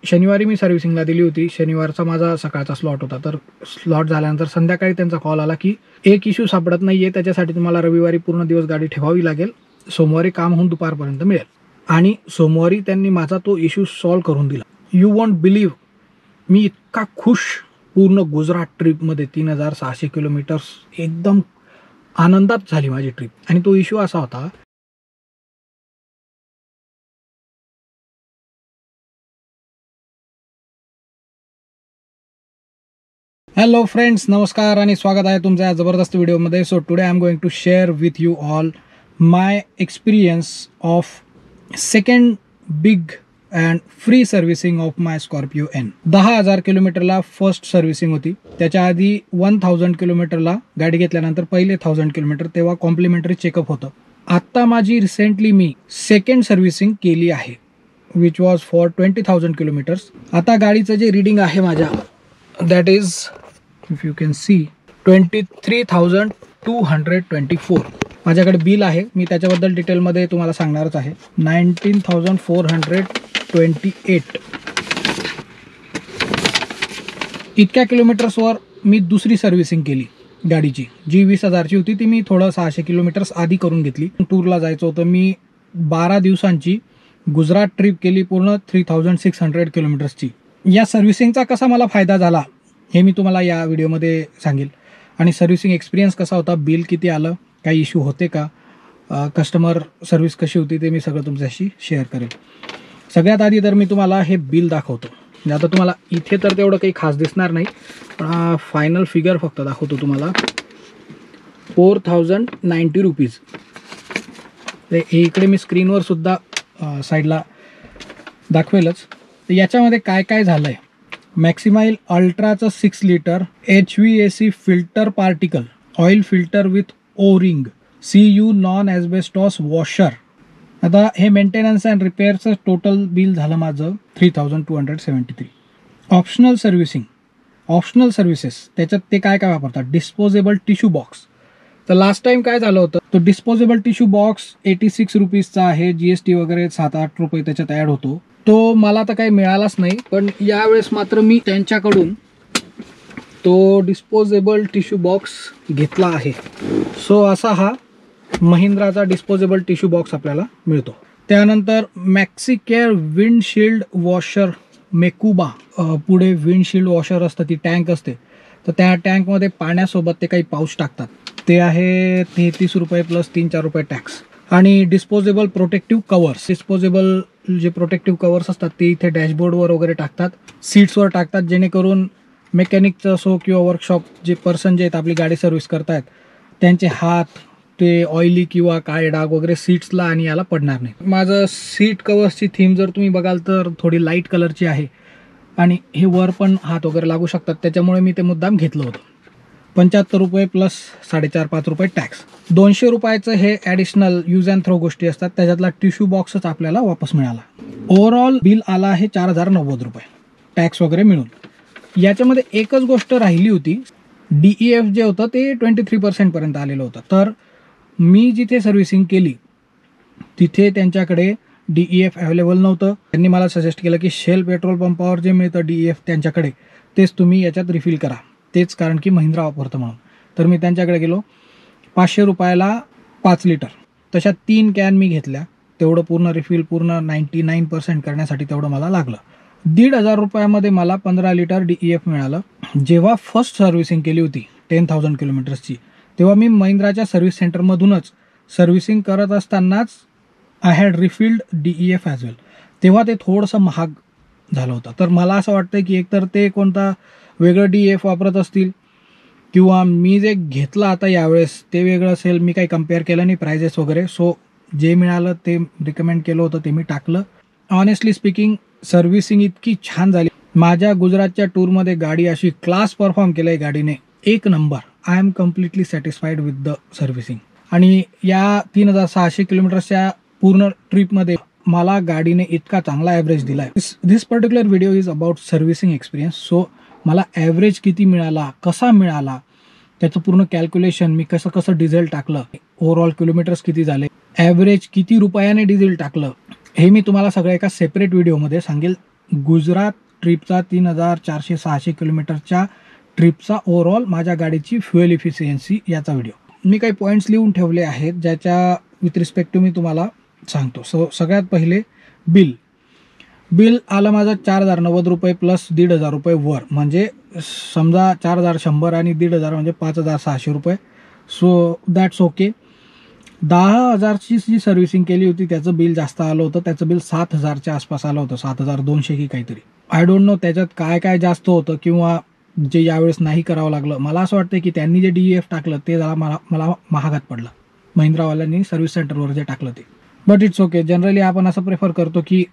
शनिवारी मी सर्व्हिसिंगला दिली होती. शनिवारचा माझा सकाळचा स्लॉट होता. तर स्लॉट झाल्यानंतर संध्याकाळी त्यांचा कॉल आला की एक इश्यू सापडत नाही आहे, त्याच्यासाठी तुम्हाला रविवारी पूर्ण दिवस गाडी ठेवावी लागेल, सोमवारी काम होऊन दुपारपर्यंत मिळेल. आणि सोमवारी त्यांनी माझा तो इश्यू सॉल्व्ह करून दिला. यू वॉन्ट बिलीव्ह, मी इतका खुश. पूर्ण गुजरात ट्रिपमध्ये 3600 किलोमीटर्स एकदम आनंदात झाली माझी ट्रिप. आणि तो इश्यू असा होता, हॅलो फ्रेंड्स, नमस्कार आणि स्वागत आहे तुमच्या या जबरदस्त व्हिडिओमध्ये. So today I am going to share with you all my experience of second big and free servicing of my Scorpio N. 10,000 किलोमीटरला फर्स्ट सर्व्हिसिंग होती. त्याच्या आधी 1000 किलोमीटरला गाडी घेतल्यानंतर पहिले 1000 किलोमीटर तेव्हा कॉम्प्लिमेंटरी चेकअप होतं. आत्ता माझी रिसेंटली मी सेकंड सर्व्हिसिंग केली आहे, विच वॉज फॉर 20,000 किलोमीटर्स. आता गाडीचं जे रीडिंग आहे माझ्या, that is if you can see 23,224. माझ्याकडे बिल आहे, मी त्याच्याबद्दल डिटेलमध्ये तुम्हाला सांगणारच आहे. 19,428 इतक्या किलोमीटर्सवर मी दुसरी सर्व्हिसिंग केली गाडीची. जी 20,000ची होती ती मी थोडं 600 किलोमीटर्स आधी करून घेतली. टूरला जायचं होतं. मी 12 दिवसांची गुजरात ट्रिप केली, पूर्ण 3,600 किलोमीटर्सची. या सर्व्हिसिंगचा कसा मला फायदा झाला हे मी तुम्हाला या व्हिडिओमध्ये सांगेल. आणि सर्व्हिसिंग एक्सपिरियन्स कसा होता, बिल किती आलं, काही इश्यू होते का, कस्टमर सर्व्हिस कशी होती, ते मी सगळं तुमच्याशी शेअर करेल. सगळ्यात आधी तर मी तुम्हाला हे बिल दाखवतो. आता तुम्हाला इथे तर तेवढं काही खास दिसणार नाही, पण फायनल फिगर फक्त दाखवतो तुम्हाला. 4,090 रुपीज. इकडे मी स्क्रीनवर सुद्धा साईडला दाखवेलच. तर याच्यामध्ये काय काय झालं आहे. मॅक्सिमाईल अल्ट्राचं 6 litre, HVAC filter particle, oil filter with O ring, CU non asbestos washer. आता हे मेंटेनन्स अँड रिपेअरचं टोटल बिल झालं माझं 3,273. ऑप्शनल सर्व्हिसेस त्याच्यात ते काय काय वापरतात. Disposable tissue box. तर लास्ट टाइम काय झालं होतं, तो डिस्पोजेबल टिश्यू बॉक्स 86 रुपीजचा आहे. GST वगैरे 7-8 रुपये त्याच्यात ॲड होतो. तो मला तर काही मिळालाच नाही, पण यावेळेस मात्र मी त्यांच्याकडून तो डिस्पोजेबल टिश्यू बॉक्स घेतला आहे. सो असा हा महिंद्राचा डिस्पोजेबल टिश्यू बॉक्स आपल्याला मिळतो. त्यानंतर मॅक्सिकेअर विंडशिल्ड वॉशर मेकुबा. पुढे विंडशिल्ड वॉशर असतं, ती टँक असते. तर त्या टँकमध्ये पाण्यासोबत ते काही पाऊच टाकतात. ते आहे 33 रुपये प्लस 3-4 रुपये टॅक्स. आणि डिस्पोजेबल प्रोटेक्टिव्ह कवर्स. डिस्पोजेबल जे प्रोटेक्टिव्ह कवर्स असतात ते इथे डॅशबोर्डवर वगैरे टाकतात, सीट्सवर टाकतात, जेणेकरून मेकॅनिकचं असो किंवा वर्कशॉप जे पर्सन जे आहेत आपली गाडी सर्व्हिस करतायत त्यांचे हात ते ऑइली किंवा काळे डाग वगैरे सीट्सला आणि याला पडणार नाही. माझं सीट कवर्सची थीम जर तुम्ही बघाल तर थोडी लाईट कलरची आहे आणि हे वर पण हात वगैरे लागू शकतात, त्याच्यामुळे मी ते मुद्दाम घेतलं होतं. 75 रुपये प्लस 4.5-5 रुपये टॅक्स. 200 रुपयाचं हे ॲडिशनल यूज अँड थ्रो गोष्टी असतात. त्याच्यातला टिश्यू बॉक्सच आपल्याला वापस मिळाला. ओव्हरऑल बिल आला आहे 4,090 रुपये टॅक्स वगैरे मिळून. याच्यामध्ये एकच गोष्ट राहिली होती, DEF जे होतं ते 23% पर्यंत आलेलं होतं. तर मी जिथे सर्व्हिसिंग केली तिथे त्यांच्याकडे DEF अवेलेबल नव्हतं. त्यांनी मला सजेस्ट केलं की शेल पेट्रोल पंपावर जे मिळतं DEF त्यांच्याकडे, तेच तुम्ही याच्यात रिफिल करा. तेच कारण की महिंद्रा वापरतं म्हणून. तर मी त्यांच्याकडे गेलो. 500 रुपयाला 5 लिटर, तशा 3 कॅन मी घेतल्या. तेवढं पूर्ण रिफिल पूर्ण 99% करण्यासाठी तेवढं मला लागलं. 1,500 रुपयामध्ये मला 15 लिटर DEF मिळालं. जेव्हा फर्स्ट सर्व्हिसिंग केली होती 10,000 किलोमीटर्सची, तेव्हा मी महिंद्राच्या सर्व्हिस सेंटरमधूनच सर्व्हिसिंग करत असतानाच I had refilled DEF as well. तेव्हा ते थोडंसं महाग झालं होतं. तर मला असं वाटतं की एकतर ते कोणता वेगळं DEF वापरत असतील किंवा मी जे घेतलं आता यावेळेस ते वेगळं असेल. मी काही कम्पेअर केलं नाही प्राइजेस वगैरे. सो जे मिळालं ते रिकमेंड केलं होतं ते मी टाकलं. ऑनेस्टली स्पीकिंग सर्व्हिसिंग इतकी छान झाली. माझ्या गुजरातच्या टूरमध्ये गाडी अशी क्लास परफॉर्म केलं आहे गाडीने, एक number. I am completely satisfied with the servicing. आणि या 3,600 किलोमीटर्सच्या पूर्ण ट्रिपमध्ये मला गाडीने इतका चांगला ॲव्हरेज दिला आहे. This particular video is about servicing experience. So मला ॲव्हरेज किती मिळाला, कसा मिळाला, त्याचं पूर्ण कॅल्क्युलेशन, मी कसं डिझेल टाकलं, ओव्हरऑल किलोमीटर्स किती झाले, ॲव्हरेज किती रुपयाने डिझेल टाकलं, हे मी तुम्हाला सगळं एका सेपरेट व्हिडिओमध्ये सांगेल. गुजरात ट्रिपचा 3400-600 किलोमीटरच्या ट्रिपचा ओव्हरऑल माझ्या गाडीची फ्युएल इफिशियन्सी याचा व्हिडिओ. मी काही पॉईंट्स लिहून ठेवले आहेत ज्याच्या विथ रिस्पेक्ट टू मी तुम्हाला सांगतो. सगळ्यात पहिले बिल आलं माझं 4090 रुपये प्लस 1500 रुपये वर, म्हणजे समजा 4100 आणि 1500 म्हणजे 5600 रुपये. So that's okay. 10,000ची जी सर्व्हिसिंग केली होती त्याचं बिल जास्त आलं होतं. त्याचं बिल 7,000च्या आसपास आलं होतं, 7,200 की काहीतरी. आय डोंट नो त्याच्यात काय जास्त होतं किंवा जे यावेळेस नाही करावं लागलं. मला असं वाटतं की त्यांनी जे DEF टाकलं ते जरा मला महागात पडलं, महिंद्रावाल्यांनी सर्व्हिस सेंटरवर जे टाकलं ते. But it's okay. जनरली आपण असं प्रेफर करतो की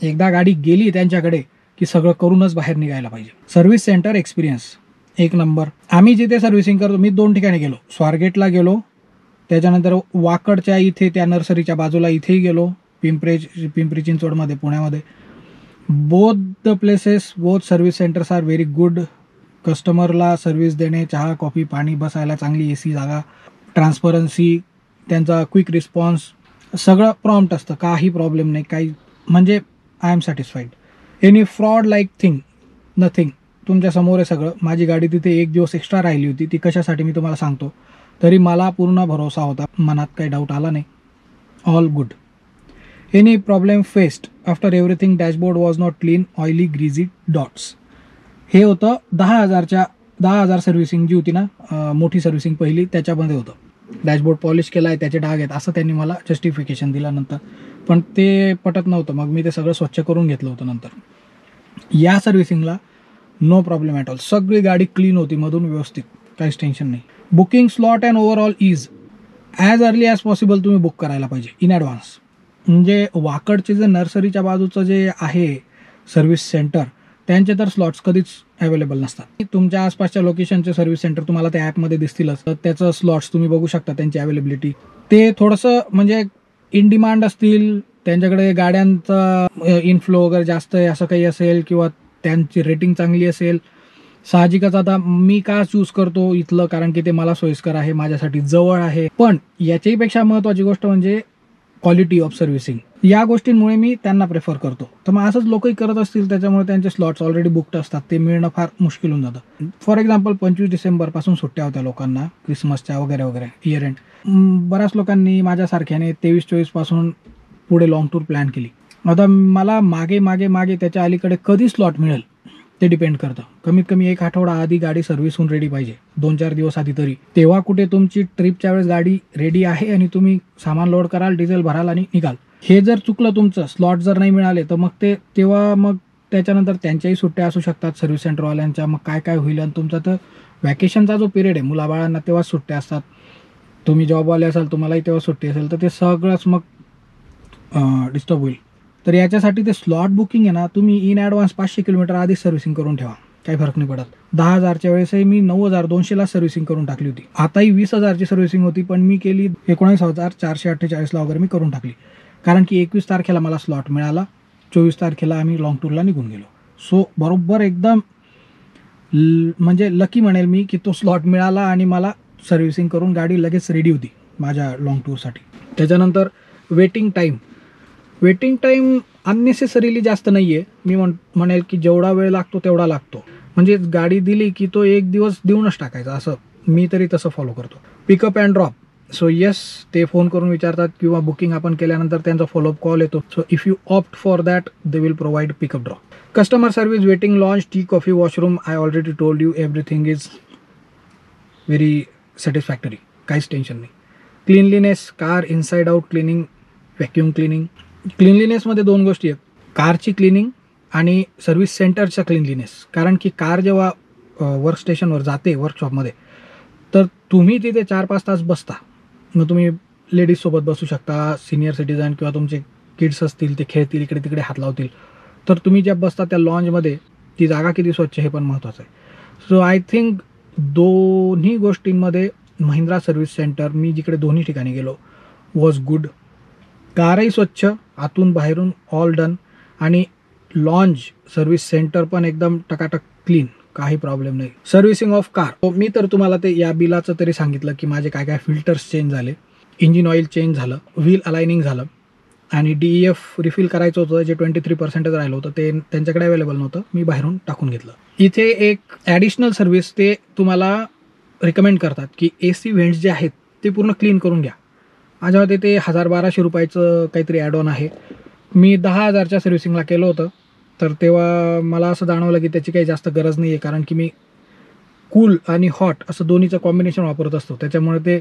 एकदा गाडी गेली त्यांच्याकडे की सगळं करूनच बाहेर निघायला पाहिजे. Service centre experience 1 number. आम्ही जिथे सर्व्हिसिंग करतो, मी 2 ठिकाणी गेलो. स्वारगेटला गेलो, त्याच्यानंतर वाकडच्या इथे त्या नर्सरीच्या बाजूला इथेही गेलो, पिंपरी चिंचवडमध्ये, पुण्यामध्ये. Both the places, both service centres are very good. कस्टमरला सर्व्हिस देणे, चहा कॉफी पाणी, बसायला चांगली AC जागा, ट्रान्सपरन्सी, त्यांचा क्विक रिस्पॉन्स, सगळं प्रॉम्प्ट असतं, काही प्रॉब्लेम नाही, काही म्हणजे I am satisfied. Any fraud like thing, nothing. तुमच्या समोर आहे सगळं. माझी गाडी तिथे 1 दिवस एक्स्ट्रा राहिली होती. ती कशासाठी मी तुम्हाला सांगतो. तरी मला पूर्ण भरोसा होता, मनात काही डाऊट आला नाही. All good. Any problem faced after everything. Dashboard was not clean, oily, greasy dots. हे होतं 10,000 सर्व्हिसिंग जी होती ना, मोठी सर्व्हिसिंग पहिली, त्याच्यामध्ये होतं. डॅशबोर्ड पॉलिश केला आहे, त्याचे डाग आहेत असं त्यांनी मला जस्टिफिकेशन दिलं नंतर. पण ते पटत नव्हतं, मग मी ते सगळं स्वच्छ करून घेतलं होतं नंतर. या सर्व्हिसिंगला नो प्रॉब्लेम ॲट ऑल. सगळी गाडी क्लीन होती मधून, व्यवस्थित, काहीच टेन्शन नाही. Booking slot and overall is as early as possible तुम्ही बुक करायला पाहिजे इन ॲडव्हान्स. म्हणजे वाकडचे जे नर्सरीच्या बाजूचं जे आहे सर्व्हिस सेंटर, त्यांचे तर स्लॉट्स कधीच अवेलेबल नसतात. तुमच्या आसपासच्या लोकेशनचे सर्व्हिस सेंटर तुम्हाला त्या ॲपमध्ये दिसतीलच, तर त्याचं स्लॉट्स तुम्ही बघू शकता, त्यांची अवेलेबिलिटी. ते थोडंसं म्हणजे इन डिमांड असतील, त्यांच्याकडे गाड्यांचा इनफ्लो वगैरे जास्त आहे असं काही असेल, किंवा त्यांची रेटिंग चांगली असेल. साहजिकच आता मी का चूज करतो इथलं, कारण की ते मला सोयीस्कर आहे, माझ्यासाठी जवळ आहे. पण याच्याहीपेक्षा महत्त्वाची गोष्ट म्हणजे क्वालिटी ऑफ सर्व्हिसिंग. या गोष्टींमुळे मी त्यांना प्रेफर करतो. तर मग असंच लोकही करत असतील, त्याच्यामुळे त्यांचे स्लॉट्स ऑलरेडी बुकड असतात, ते मिळणं फार मुश्किल होऊन जातं. फॉर एक्झाम्पल 25 डिसेंबरपासून सुट्ट्या होत्या लोकांना, क्रिसमसच्या वगैरे वगैरे, इयर एंड. बऱ्याच लोकांनी माझ्यासारख्याने 23-24 पासून पुढे लॉंग टूर प्लॅन केली. आता मला मागे त्याच्या अलीकडे कधी स्लॉट मिळेल ते डिपेंड करतं. कमीत कमी 1 आठवडा आधी गाडी सर्व्हिस होऊन रेडी पाहिजे, 2-4 दिवस आधी तरी. तेव्हा कुठे तुमची ट्रिपच्या वेळेस गाडी रेडी आहे आणि तुम्ही सामान लोड कराल, डिझेल भराल आणि निघाल. हे जर चुकलं तुमचं, स्लॉट जर नाही मिळाले, तर मग मग त्याच्यानंतर त्यांच्याही सुट्ट्या असू शकतात सर्व्हिस सेंटरवाल्यांच्या. मग काय होईल. आणि तुमचा तर वॅकेशनचा जो पिरियड आहे, मुलाबाळांना तेव्हाच सुट्ट्या असतात. तुम्ही जॉबवाले असाल, तुम्हालाही तेव्हा सुट्टी असेल, तर ते सगळंच मग डिस्टर्ब होईल. तर याच्यासाठी ते स्लॉट बुकिंग आहे ना, तुम्ही इन ॲडव्हान्स 500 किलोमीटर आधीच सर्व्हिसिंग करून ठेवा, काही फरक नाही पडत. 10,000च्या वेळेसही मी 9,200ला सर्व्हिसिंग करून टाकली होती. आताही 20,000ची सर्व्हिसिंग होती, पण मी केली 19,448ला वगैरे मी करून टाकली. कारण की 21 तारखेला मला स्लॉट मिळाला, 24 तारखेला आम्ही लॉंग टूरला निघून गेलो. सो बरोबर एकदम म्हणजे लकी म्हणेल मी की तो स्लॉट मिळाला आणि मला सर्व्हिसिंग करून गाडी लगेच रेडी होती माझ्या लॉंग टूरसाठी. त्याच्यानंतर वेटिंग टाईम अननेसेसरीली जास्त नाही आहे. मी म्हणेल की जेवढा वेळ लागतो तेवढा लागतो. म्हणजे गाडी दिली की तो 1 दिवस देऊनच टाकायचा, असं मी तरी तसं फॉलो करतो. Pickup and drop. So yes, ते फोन करून विचारतात किंवा बुकिंग आपण केल्यानंतर त्यांचा फॉलोअप कॉल येतो. So if you opt for that, they will provide pickup drop. Customer service, waiting, lounge, tea, coffee, washroom. I already told you everything is very satisfactory, काहीच tension नाही. Cleanliness, car inside out cleaning, vacuum cleaning. क्लिनलीनेसमध्ये 2 गोष्टी आहेत, कारची cleaning आणि service सेंटरचा cleanliness. कारण की कार जेव्हा वर्क स्टेशनवर जाते, वर्कशॉपमध्ये, तर तुम्ही तिथे 4-5 तास बसता. मग तुम्ही लेडीजसोबत बसू शकता, सिनियर सिटीजन किंवा तुमचे किड्स असतील, ते खेळतील, इकडे तिकडे हात लावतील. तर तुम्ही ज्या बसता त्या लॉन्जमध्ये ती जागा किती स्वच्छ हे पण महत्त्वाचं आहे. सो आय थिंक दोन्ही गोष्टींमध्ये महिंद्रा सर्व्हिस सेंटर, मी जिकडे दोन्ही ठिकाणी गेलो, वॉज गुड. कारही स्वच्छ, आतून बाहेरून ऑल डन. आणि लॉन्ज सर्व्हिस सेंटर पण एकदम टकाटक क्लीन, काही प्रॉब्लेम नाही. सर्व्हिसिंग ऑफ कार, मी तर तुम्हाला ते या बिलाचं तरी सांगितलं की माझे काय फिल्टर्स चेंज झाले, इंजिन ऑइल चेंज झालं, व्हील अलाइनिंग झालं, आणि DEF रिफिल करायचं होतं, जे 23% राहिलं होतं ते त्यांच्याकडे अवेलेबल नव्हतं, मी बाहेरून टाकून घेतलं. इथे एक ॲडिशनल सर्व्हिस ते तुम्हाला रिकमेंड करतात की AC व्हेंट्स जे आहेत ते पूर्ण क्लीन करून घ्या. माझ्या मते ते 1000-1200 रुपयाचं काहीतरी ॲड ऑन आहे. मी 10,000च्या सर्व्हिसिंगला केलं होतं, तर तेव्हा मला असं जाणवलं की त्याची काही जास्त गरज नाही आहे, कारण की मी कूल आणि हॉट असं दोन्हीचं कॉम्बिनेशन वापरत असतो. त्याच्यामुळे ते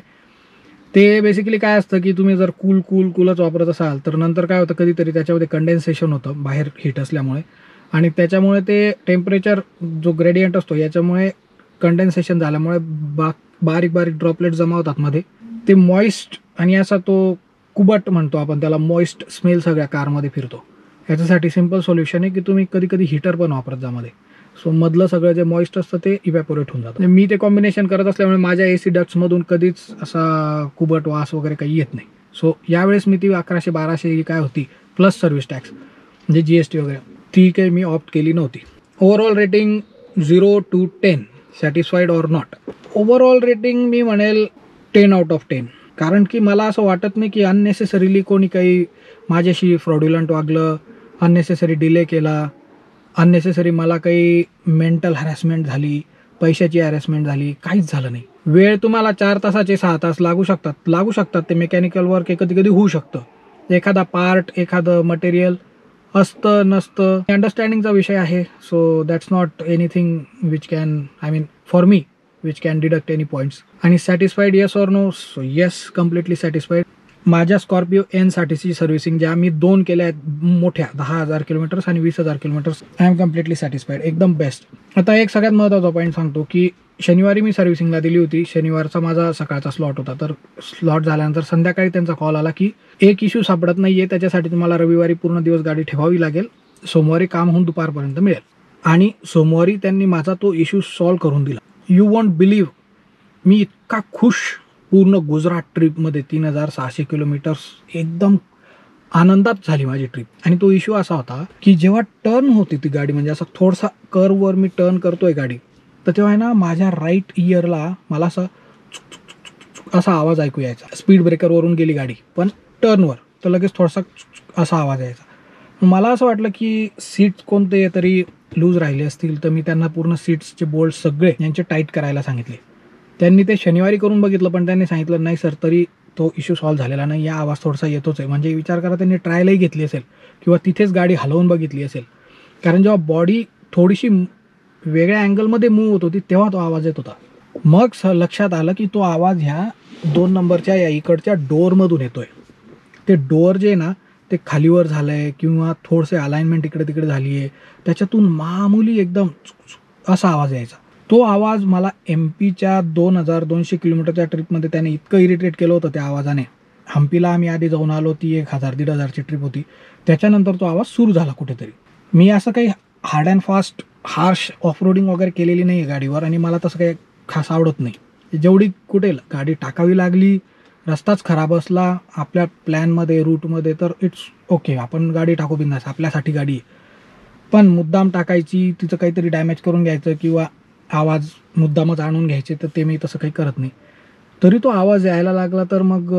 ते बेसिकली काय असतं की तुम्ही जर कूलच वापरत असाल तर नंतर काय होतं, कधीतरी त्याच्यामध्ये कंडेन्सेशन होतं बाहेर हीट असल्यामुळे, आणि त्याच्यामुळे ते टेम्परेचर जो ग्रेडियंट असतो याच्यामुळे कंडेन्सेशन झाल्यामुळे बारीक बारीक ड्रॉपलेट जमा होतात मध्ये, ते मॉइस्ट आणि असा तो कुबट म्हणतो आपण त्याला, मॉइस्ट स्मेल सगळ्या कारमध्ये फिरतो. याच्यासाठी सिम्पल सोल्युशन आहे की तुम्ही कधी कधी हीटर पण वापरत जा मध्ये, सो मधलं सगळं जे मॉइस्ट असतं ते इव्हॅपोरेट होऊन जातं. मी ते कॉम्बिनेशन करत असल्यामुळे माझ्या AC डक्ट्समधून कधीच असा कुबट वास वगैरे काही येत नाही. सो यावेळेस मी ती 1100-1200 काय होती प्लस सर्व्हिस टॅक्स म्हणजे GST वगैरे, ती काही मी ऑप्ट केली नव्हती. Overall rating 0 to 10, satisfied or not. Overall rating मी म्हणेल 10/10, कारण की मला असं वाटत नाही की अननेसेसरीली कोणी काही माझ्याशी फ्रॉड्युलंट वागलं, अननेसेसरी डिले केला, अननेसेसरी मला काही मेंटल हॅरॅसमेंट झाली, पैशाची हॅरॅसमेंट झाली, काहीच झालं नाही. वेळ तुम्हाला 4 तासाचे 6 तास लागू शकतात. ते मेकॅनिकल वर्क कधी कधी होऊ शकतं. एखादा पार्ट, एखादं मटेरियल असतं नसतं, अंडरस्टँडिंगचा विषय आहे. So that's not anything which can, I mean for me, which can deduct any points. आणि satisfied yes or no? So yes, completely satisfied. माझ्या स्कॉर्पिओ N-साठीची सर्व्हिसिंग ज्या मी 2 केल्या आहेत मोठ्या 10,000 किलोमीटर्स आणि 20,000 kilometres, I am completely satisfied, एकदम बेस्ट. आता एक सगळ्यात महत्त्वाचा पॉईंट सांगतो की शनिवारी मी सर्व्हिसिंगला दिली होती. शनिवारचा माझा सकाळचा स्लॉट होता, तर स्लॉट झाल्यानंतर संध्याकाळी त्यांचा कॉल आला की एक इश्यू सापडत नाही आहे, त्याच्यासाठी तुम्हाला रविवारी पूर्ण दिवस गाडी ठेवावी लागेल, सोमवारी काम होऊन दुपारपर्यंत मिळेल. आणि सोमवारी त्यांनी माझा तो इश्यू सॉल्व्ह करून दिला. यू वॉन्ट बिलीव्ह, मी इतका खुश. पूर्ण गुजरात ट्रिपमध्ये 3600 किलोमीटर्स एकदम आनंदात झाली माझी ट्रिप. आणि तो इश्यू असा होता की जेव्हा टर्न होती ती गाडी, म्हणजे असा थोडासा कर्ववर मी टर्न करतोय गाडी, तर तेव्हा आहे ना माझ्या राईट इयरला मला असा आवाज ऐकू यायचा. स्पीड ब्रेकरवरून गेली गाडी पण टर्नवर तर लगेच थोडासा असा आवाज यायचा. मला असं वाटलं की सीट कोणते तरी लूज राहिले असतील, तर मी त्यांना पूर्ण सीट्सचे बोल्ट सगळे यांचे टाईट करायला सांगितले. त्यांनी ते शनिवारी करून बघितलं, पण त्यांनी सांगितलं नाही सर, तरी तो इश्यू सॉल्व्ह झालेला नाही, या आवाज थोडासा येतोच आहे. म्हणजे विचार करा, त्यांनी ट्रायलही घेतली असेल किंवा तिथेच गाडी हलवून बघितली असेल, कारण जेव्हा बॉडी थोडीशी वेगळ्या अँगलमध्ये मूव्ह होत होती तेव्हा तो आवाज येत होता. मग लक्षात आलं की तो आवाज ह्या 2 नंबरच्या या इकडच्या डोअरमधून येतोय. ते डोअर जे आहे ना ते खालीवर झालं आहे किंवा थोडंसं अलाइनमेंट इकडे तिकडे झाली आहे, त्याच्यातून मामूली एकदम असा आवाज यायचा. तो आवाज मला MPच्या 2200 किलोमीटरच्या ट्रिपमध्ये त्याने इतकं इरिटेट केलं होतं त्या आवाजाने. हम्पीला आम्ही आधी जाऊन आलो, ती 1000-1500ची ट्रिप होती. त्याच्यानंतर तो आवाज सुरू झाला कुठेतरी. मी असं काही hard and fast harsh off-roading वगैरे केलेली नाही आहे गाडीवर, आणि मला तसं काही खास आवडत नाही. जेवढी कुठे गाडी टाकावी लागली, रस्ताच खराब असला आपल्या प्लॅनमध्ये, रूटमध्ये, तर इट्स ओके, आपण गाडी टाकू बिंदास, आपल्यासाठी गाडी आहे. पण मुद्दाम टाकायची, तिचं काहीतरी डॅमेज करून घ्यायचं किंवा आवाज मुद्दामच आणून घ्यायचे, तर ते मी तसं काही करत नाही. तरी तो आवाज यायला लागला, तर मग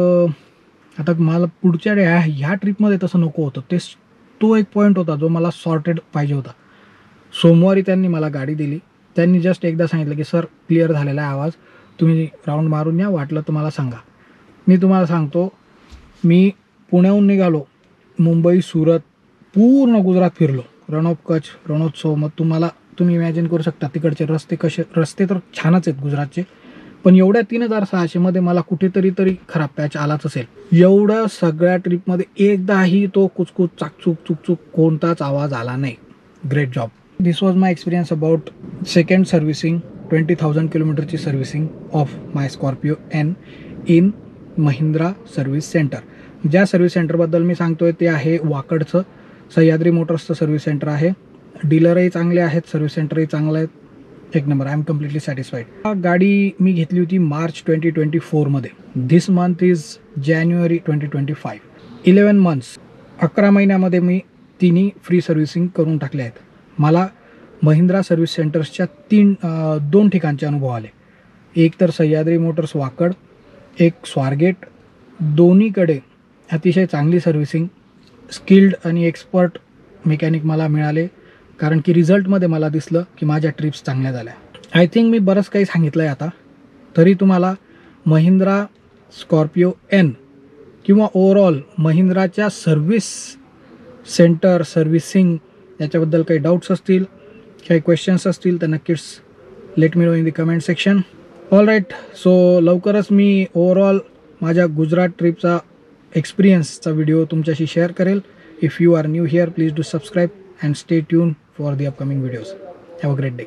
आता मला पुढच्या ह्या ट्रिपमध्ये तसं नको होतं. तो एक पॉईंट होता जो मला सॉर्टेड पाहिजे होता. सोमवारी त्यांनी मला गाडी दिली. त्यांनी जस्ट एकदा सांगितलं की सर, क्लिअर झालेला आहे आवाज, तुम्ही राऊंड मारून या, वाटलं तर मला सांगा. मी तुम्हाला सांगतो, मी पुण्याहून निघालो, मुंबई, सुरत, पूर्ण गुजरात फिरलो, रण ऑफ कच्छ, रणोत्सव. मग तुम्ही इमॅजिन करू शकता तिकडचे रस्ते तर छानच आहेत गुजरातचे, पण एवढ्या 3600मध्ये मला कुठेतरी खराब पॅच आलाच असेल. एवढं सगळ्या ट्रिपमध्ये एकदाही तो कुचकुच चुकचूक कोणताच आवाज आला नाही. Great job. This was my experience about second servicing, 20,000 किलोमीटरची servicing of my Scorpio N in Mahindra service centre. ज्या सर्व्हिस सेंटरबद्दल मी सांगतोय ते आहे वाकडचं सह्याद्री मोटर्सचं सर्व्हिस सेंटर आहे. डीलरही चांगले आहेत, सर्व्हिस सेंटरही चांगलं आहेत, एक number. I am completely satisfied. गाडी मी घेतली होती मार्च 2024मध्ये. This month is January 2025. 11 months, 11 महिन्यामध्ये मी तिन्ही फ्री सर्व्हिसिंग करून टाकल्या आहेत. मला महिंद्रा सर्व्हिस सेंटर्सच्या 2 ठिकाणचे अनुभव आले. एक तर सह्याद्री मोटर्स वाकड, एक स्वारगेट. दोन्हीकडे अतिशय चांगली सर्व्हिसिंग, स्किल्ड आणि एक्सपर्ट मेकॅनिक मला मिळाले, कारण की रिझल्टमध्ये मला दिसलं की माझ्या ट्रिप्स चांगल्या झाल्या. आय थिंक मी बरंच काही सांगितलं आहे आता. तरी तुम्हाला महिंद्रा स्कॉर्पिओ एन किंवा ओव्हरऑल महिंद्राच्या सर्व्हिस सेंटर, सर्व्हिसिंग याच्याबद्दल काही डाऊट्स असतील, काही क्वेश्चन्स असतील तर नक्कीच let me know in the comment section. All right, so लवकरच मी ओव्हरऑल माझ्या गुजरात ट्रिपचा एक्सपिरियन्सचा व्हिडिओ तुमच्याशी शेअर करेल. If you are new here, please do subscribe and stay tune for the upcoming videos. Have a great day.